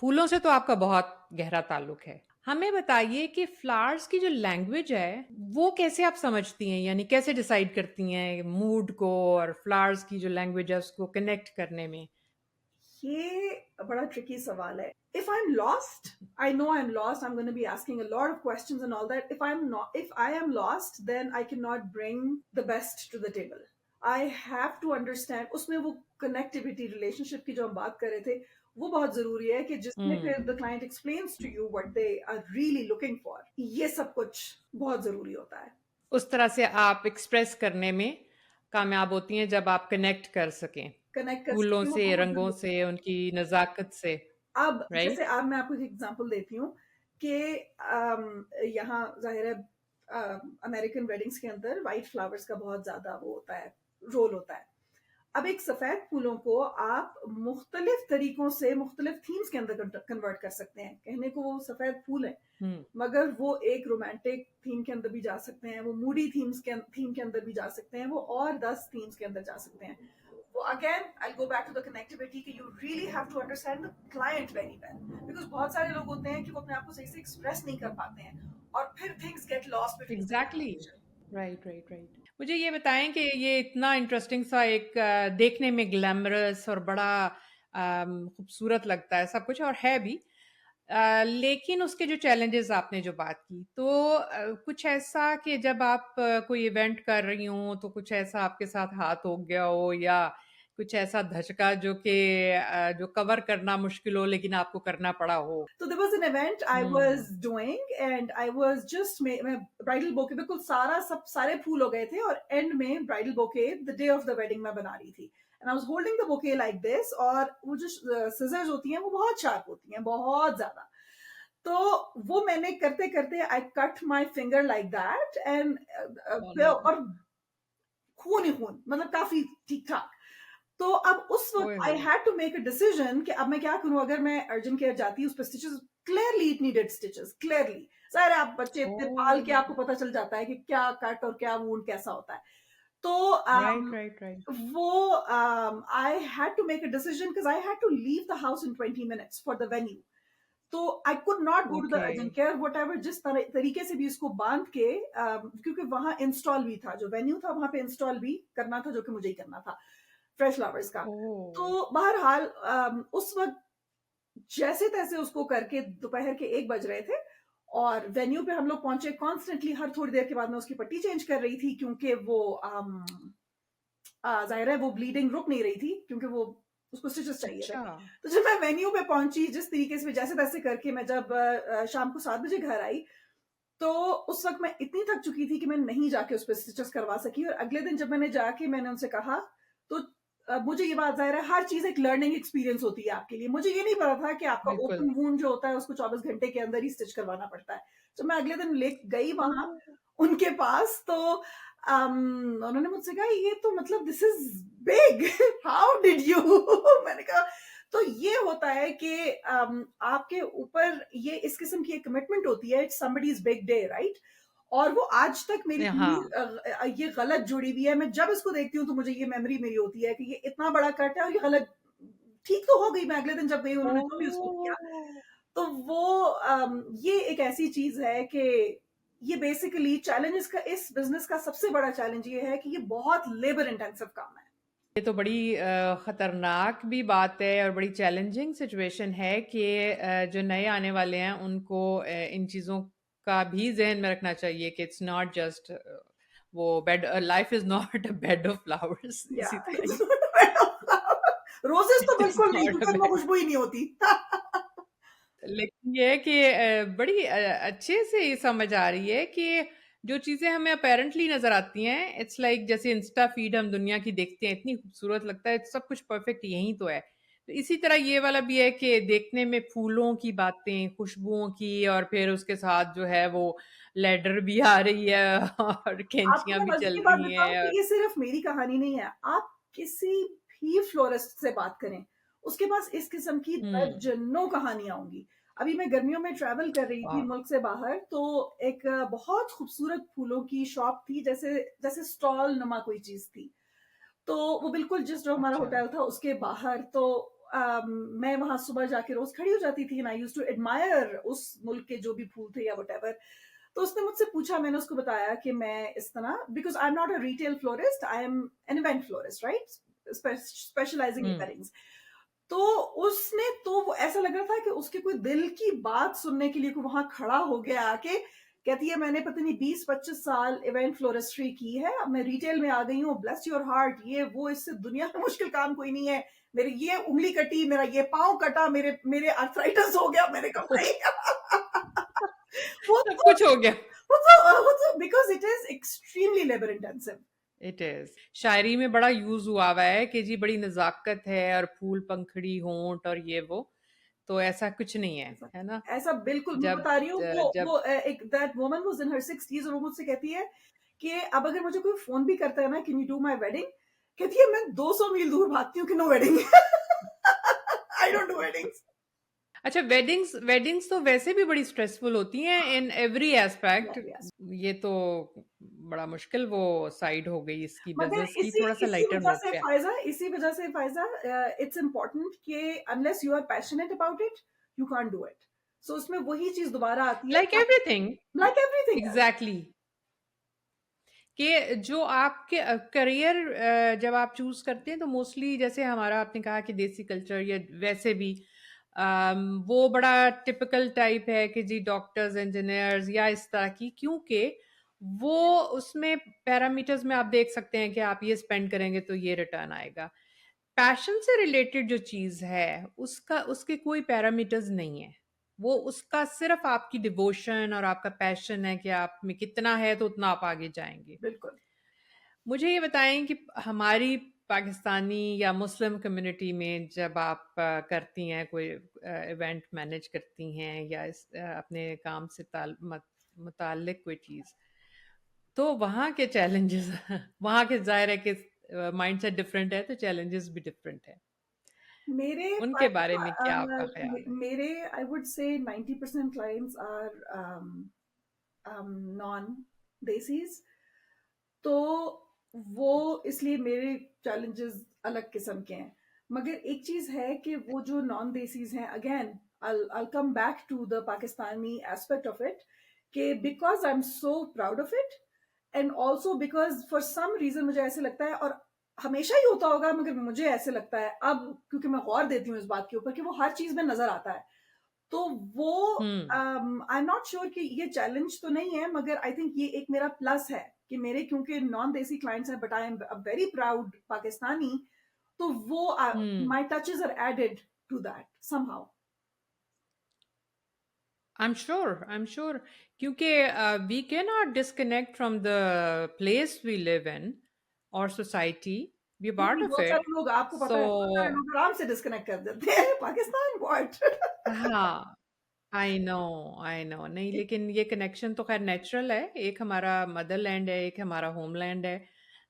फूलों से तो आपका बहुत गहरा ताल्लुक है। हमें बताइए कि फ्लावर्स की जो लैंग्वेज है, वो कैसे आप समझती हैं? यानी कैसे डिसाइड करती हैं मूड को और फ्लावर्स की जो लैंग्वेज है उसको कनेक्ट करने में? ये बड़ा ट्रिकी सवाल है. If I'm lost, I know I'm lost. I'm going to be asking a lot of questions and all that. If I am lost, then I cannot bring the best to the table. I have to understand. उसमें वो connectivity relationship की जो हम बात कर रहे थे, वो बहुत जरूरी है कि जिसमें हुँ। फिर the client explains to you what they are really looking for. ये सब कुछ बहुत जरूरी होता है. उस तरह से आप एक्सप्रेस करने में कामयाब होती हैं जब आप कनेक्ट कर सकें, कनेक्ट कर फूलों सकती हूँ, वो से, बहुत रंगों जरूरी से, है. उनकी नज़ाकत से, अब जैसे राइट? अब मैं आपको एक एग्जांपल देती हूँ कि यहाँ जाहिर है अमेरिकन वेडिंग्स के अंदर वाइट फ्लावर्स का बहुत ज्यादा वो होता है, रोल होता है. अब एक सफेद फूलों को आप मुख्तलिफ तरीकों से मुख्तलिफ थीम्स के अंदर कन्वर्ट कर सकते हैं. कहने को वो सफेद फूल है, हुँ। मगर वो एक रोमांटिक थीम के अंदर भी जा सकते हैं, वो मूडी थीम के अंदर भी जा सकते हैं, वो और 10 थीम्स के अंदर जा सकते हैं. वो again I go back to the connectivity कि you really have to understand the client very well, because बहुत सारे लोग होते हैं कि वो अपने आप को सही से एक्सप्रेस नहीं कर पाते हैं और फिर things get lost between the exactly. Conversation. Right, right, right. मुझे ये बताएँ कि ये इतना इंटरेस्टिंग सा एक देखने में ग्लैमरस और बड़ा खूबसूरत लगता है सब कुछ और है भी। लेकिन उसके जो चैलेंजेज़ आपने जो बात की, तो कुछ ऐसा कि जब आप कोई इवेंट कर रही हों, तो कुछ ऐसा आपके साथ हाथ हो गया हो या कुछ ऐसा धचका जो कि जो कवर करना मुश्किल हो लेकिन आपको करना पड़ा हो? So there was an event I hmm. was doing and I was just मैं ब्राइडल बोके बिल्कुल सारा सब सारे फूल हो गए थे और एंड में bridal bouquet the day of the wedding मैं बना रही थी. And I was holding the bouquet like this और वो जो सिजर्स होती हैं वो बहुत शार्प होती हैं, बहुत ज्यादा. तो वो मैंने करते करते I cut my finger like that oh and no! और खून ही खून, मतलब काफी ठीक ठाक. तो अब उस वक्त ओए आई होए! Had to make a decision कि अब मैं क्या करूं. अगर मैं अर्जेंट केयर जाती उस पर stitches, clearly it needed stitches, clearly. सारे आप बच्चे इतने पाल के आपको ओह! पता चल जाता है कि क्या कट और क्या वूंड कैसा होता है. तो राइट, राइट, राइट। वो I had to make a decision because I had to leave the house in 20 minutes for the venue. तो I could not go to the okay. Urgent care whatever, जिस तरीके से भी उसको बांध के क्योंकि वहां इंस्टॉल भी था, जो वेन्यू था वहां पे इंस्टॉल भी करना था, जो कि मुझे ही करना था, फ्रेश फ्लावर्स का. ओह! तो बहरहाल उस वक्त जैसे तैसे उसको करके दोपहर के 1 बज रहे थे और वेन्यू पे हम लोग पहुंचे. कॉन्स्टेंटली हर थोड़ी देर के बाद मैं उसकी पट्टी चेंज कर रही थी क्योंकि वो जाहिर है वो ब्लीडिंग रुक नहीं रही थी क्योंकि वो उसको स्टिचेस चाहिए थे. अच्छा। तो जब मैं वेन्यू पे पहुंची, जिस तरीके से जैसे तैसे करके मैं जब शाम को 7 बजे घर आई, तो उस वक्त मैं इतनी थक चुकी थी कि मैं नहीं जाके उस पर स्टिचेस करवा सकी. और अगले दिन जब मैंने जाके मैंने उनसे कहा, तो मुझे ये बात जाहिर है हर चीज एक लर्निंग एक्सपीरियंस होती है आपके लिए. मुझे ये नहीं पता था कि आपका बिल्कुल। ओपन वूंड जो होता है उसको 24 घंटे के अंदर ही स्टिच करवाना पड़ता है. तो मैं अगले दिन ले गई वहां ओह! उनके पास, तो उन्होंने मुझसे कहा ये तो मतलब this is big, how did you. मैंने कहा तो ये होता है कि आपके ऊपर ये इस किस्म की एक कमिटमेंट होती है. It's somebody's big day, right. और वो आज तक मेरी पूरी हाँ। ये गलत जुड़ी हुई है. मैं जब इसको देखती हूँ तो मुझे ये मेमोरी मेरी होती है कि ये इतना बड़ा कट है और ये गलत. ठीक तो हो गई मैं अगले दिन जब गई, उन्होंने जो भी उसको किया. ओह! तो वो ये एक ऐसी चीज है कि ये बेसिकली चैलेंजेस का, इस बिजनेस का सबसे बड़ा चैलेंज ये है कि ये बहुत लेबर इंटेंसिव काम है. ये तो बड़ी खतरनाक भी बात है और बड़ी चैलेंजिंग सिचुएशन है कि जो नए आने वाले हैं उनको इन चीज़ों का भी ज़हन में रखना चाहिए कि इट्स नॉट जस्ट वो bed life is not a bed of flowers या इसी तरह ही रोजेस तो इट इज़ बिल्कुल नहीं, नॉट अ क्योंकि उनमें बेड खुशबू ही नहीं होती. लेकिन ये है कि बड़ी अच्छे से ये समझ आ रही है कि जो चीज़ें हमें अपेरेंटली नज़र आती हैं, इट्स लाइक जैसे इंस्टा फीड हम दुनिया की देखते हैं, इतनी खूबसूरत लगता है, सब कुछ परफेक्ट यहीं तो है। तो इसी तरह ये वाला भी है कि देखने में फूलों की बातें, खुशबुओं की और फिर उसके साथ जो है वो लैडर भी आ रही है और आपको कैंचियाँ मैं भी मजे चल की बात रही बताऊं हैं कि और ये सिर्फ मेरी कहानी नहीं है. आप किसी भी फ्लोरिस्ट से बात करें, उसके पास इस किस्म की हुँ, दर्जनों कहानियां होंगी. अभी मैं गर्मियों में ट्रैवल कर रही थी वाह! मुल्क से बाहर, तो एक बहुत खूबसूरत फूलों की शॉप थी, जैसे जैसे स्टॉल नुमा कोई चीज थी. तो वो बिल्कुल जिस जो हमारा अच्छा। होटल था उसके बाहर. तो मैं वहां सुबह जाके रोज खड़ी हो जाती थी, and I used to admire उस मुल्क के जो भी फूल थे या वट। तो उसने मुझसे पूछा, मैंने उसको बताया कि मैं इस तरह, because I am not a retail florist, I am an event florist, right, specialising in hmm. Weddings. तो उसने, तो वो ऐसा लग रहा था कि उसके कोई दिल की बात सुनने के लिए कोई वहां खड़ा हो गया आके। कहती है मैंने पता नहीं 20-25 साल इवेंट फ्लोरिस्ट्री की है, अब मैं रिटेल में आ गई हूँ, ब्लेस योर हार्ट, ये वो, इससे दुनिया में मुश्किल काम कोई नहीं है। मेरी ये उंगली कटी, मेरा ये पाँव कटा, मेरे मेरे अर्थराइटिस हो गया, मैंने कहा भाई वो सब तो कुछ हो गया। Because it is extremely labour intensive. It is. शायरी में बड़ा यूज हुआ हुआ है कि जी बड़ी नजाकत है और फूल पंखड़ी होंठ और ये वो, तो ऐसा कुछ नहीं ऐसा है ना? ऐसा बिल्कुल मैं जब बता रही हूँ। जब वो एक that woman was in her 60s, और वो मुझसे कहती है कि अब अगर मुझे कोई फोन भी करता है ना, can you do my wedding, कहती है मैं 200 मील दूर भागती हूँ कि no wedding. I don't do weddings. अच्छा, वेडिंग्स वेडिंग्स तो वैसे भी बड़ी स्ट्रेसफुल होती हैं इन एवरी एस्पेक्ट। ये तो बड़ा मुश्किल वो साइड हो गई इसकी मगर बिजनेस की, इसी थोड़ा सा इसी लाइटर वजह नोट से पे। फायजा, इसी वजह से फायजा, इट्स इम्पोर्टेंट कि unless you are passionate about it, you can't do it. So उसमें वही चीज दोबारा आती है, like everything. Like everything else. Exactly. कि जो आपके करियर जब आप चूज करते हैं तो मोस्टली जैसे हमारा आपने कहा कि देसी कल्चर या वैसे भी वो बड़ा टिपिकल टाइप है कि जी डॉक्टर्स इंजीनियर्स या इस तरह की, क्योंकि वो उसमें पैरामीटर्स में आप देख सकते हैं कि आप ये स्पेंड करेंगे तो ये रिटर्न आएगा। पैशन से रिलेटेड जो चीज है उसका उसके कोई पैरामीटर्स नहीं है। वो उसका सिर्फ आपकी डिवोशन और आपका पैशन है कि आप में कितना है तो उतना आप आगे जाएंगे। बिल्कुल। मुझे ये बताएं कि हमारी पाकिस्तानी या मुस्लिम कम्युनिटी में जब आप करती हैं कोई इवेंट मैनेज करती हैं या अपने काम से मुताल्लिक कोई चीज़, तो वहाँ के चैलेंजेस वहाँ के जाहिर है कि माइंडसेट डिफरेंट है तो चैलेंजेस भी डिफरेंट है। मेरे उनके बारे में क्या आपका ख्याल है? मेरे I would say 90% clients are non desis. तो वो इसलिए मेरे चैलेंजेस अलग किस्म के हैं। मगर एक चीज है कि वो जो नॉन देसीज हैं, again I'll come back to the Pakistani aspect of it, कि because I'm so proud of it, and also because for some reason मुझे ऐसे लगता है, और हमेशा ही होता होगा मगर मुझे ऐसे लगता है अब, क्योंकि मैं गौर देती हूँ इस बात के ऊपर कि वो हर चीज में नजर आता है। तो वो हम्म। आई एम नॉट श्योर कि ये चैलेंज तो नहीं है, मगर आई थिंक ये एक मेरा प्लस है कि मेरे क्योंकि नॉन देसी क्लाइंट्स हैं, but I am very proud Pakistani. तो वो hmm. My touches are added to that somehow. I am sure, क्योंकि we can not disconnect from the place we live in और सोसाइटी, वी पार्ट ऑफ बहुत it. सारे लोग, आपको पता सो है, बहुत सारे लोग आराम से डिस्कनेक्ट कर देते हैं पाकिस्तान व्हाट। हाँ, आई नो, नहीं लेकिन ये कनेक्शन तो खैर नेचुरल है। एक हमारा मदरलैंड है, एक हमारा होमलैंड है,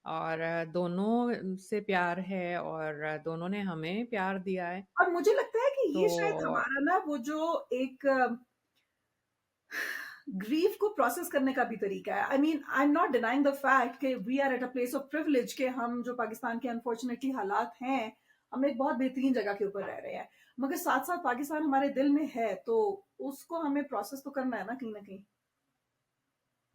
और दोनों से प्यार है और दोनों ने हमें प्यार दिया है। और मुझे लगता है कि तो ये शायद हमारा ना वो जो एक ग्रीफ को प्रोसेस करने का भी तरीका है। I mean I am not denying the fact कि we are at a place of privilege, के हम जो पाकिस्तान के अनफॉर्चुनेटली हालात हैं, हम एक बहुत बेहतरीन जगह के ऊपर रह रहे हैं, मगर साथ साथ पाकिस्तान हमारे दिल में है, तो उसको हमें प्रोसेस तो करना है ना कहीं ना कहीं।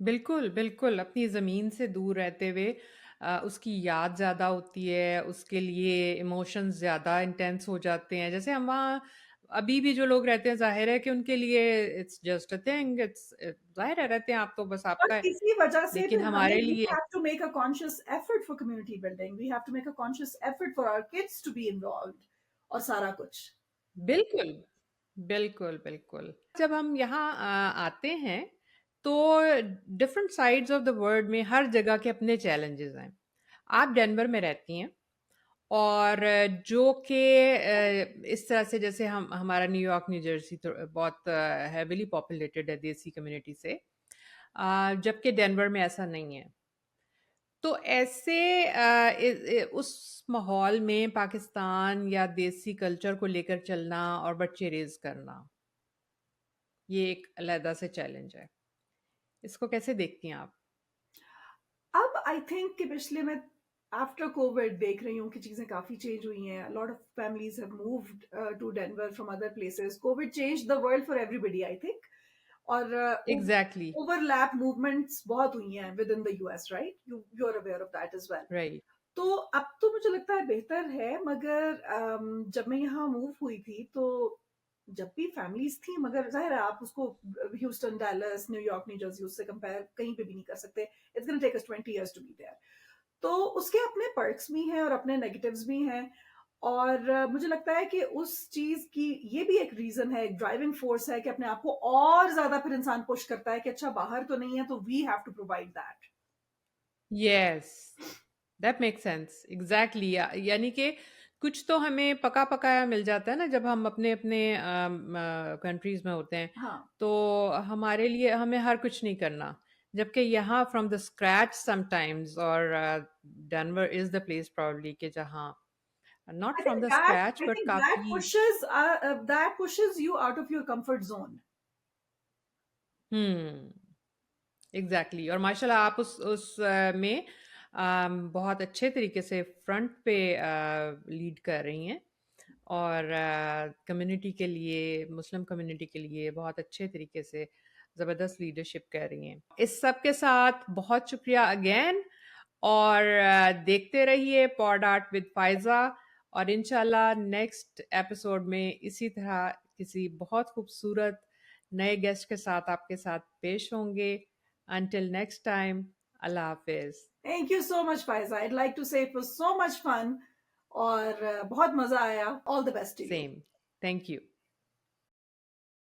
बिल्कुल, बिल्कुल, अपनी ज़मीन से दूर रहते हुए उसकी याद ज़्यादा होती है, उसके लिए इमोशंस ज़्यादा इंटेंस हो जाते हैं। जैसे हम वहाँ अभी भी जो लोग रहते हैं, ज़ाहिर है कि उनके लिए इट्स जस्ट अ थिंग, ज़ाहिर है रहते हैं आप तो बस और आपका है। इसी वजह से लेकिन फिर हमें, हमारे वी लिए have to make a conscious effort for community building, we have to make a conscious effort for our kids to be involve, और सारा कुछ। बिल्कुल, बिल्कुल, बिल्कुल। जब हम यहाँ आते हैं, तो different sides of the world में हर जगह के अपने चैलेंजेस हैं। आप डेनवर में रहती हैं, और जो कि इस तरह से जैसे हम हमारा न्यूयॉर्क न्यू जर्सी तो बहुत हैविली पॉपुलेटेड है देसी कम्युनिटी से, जबकि डेनवर में ऐसा नहीं है। तो ऐसे उस माहौल में पाकिस्तान या देसी कल्चर को लेकर चलना और बच्चे रेज करना, ये एक अलहदा से चैलेंज है। इसको कैसे देखती हैं आप? अब आई थिंक कि पिछले मैं आफ्टर कोविड देख रही हूँ कि चीजें काफी चेंज हुई हैं. Lot of families have moved to Denver from other places. Covid change the world for everybody, I think. और एग्ज़ैक्टली, ओवरलैप मूवमेंट्स बहुत हुई हैं within the US, right? You are aware of that as well. Right, तो अब तो मुझे लगता है बेहतर है, मगर जब मैं यहाँ मूव हुई थी तो जब भी फैमिलीज थी, मगर जाहिर है आप उसको Houston, Dallas, New York, New Jersey उससे कंपेयर कहीं पे भी नहीं कर सकते. It's gonna take us 20 years to be there. तो उसके अपने पर्क्स भी हैं और अपने नेगेटिव्स भी हैं. और मुझे लगता है कि उस चीज की ये भी एक रीजन है, एक ड्राइविंग फोर्स है कि अपने आप को और ज्यादा फिर इंसान पुश करता है कि अच्छा बाहर तो नहीं है तो we have to provide that. Yes, that makes sense, exactly यानी कि कुछ तो हमें पका-पकाया मिल जाता है ना जब हम अपने-अपने कंट्रीज़ में होते हैं, हाँ. तो हमारे लिए हमें हर कुछ नहीं करना। जबकि यहाँ फ्रॉम द स्क्रैच समटाइम्स और Denver is the place probably कि जहाँ not I from think the that scratch I but think काफ़ी that pushes you out of your comfort zone. Hmm. Exactly और माशाल्लाह आप में बहुत अच्छे तरीके से फ्रंट पे लीड कर रही हैं और कम्युनिटी के लिए मुस्लिम कम्युनिटी के लिए बहुत अच्छे तरीके से ज़बरदस्त लीडरशिप कर रही हैं इस सब के साथ बहुत शुक्रिया अगेन और देखते रहिए पॉड आर्ट विद फायजा और इंशाल्लाह नेक्स्ट एपिसोड में इसी तरह किसी बहुत खूबसूरत नए गेस्ट के साथ आपके साथ पेश होंगे until next time, Allah Hafiz. Thank you so much, Faiza. I'd like to say it was so much fun और बहुत मजा आया. All the best to you. Same. Thank you.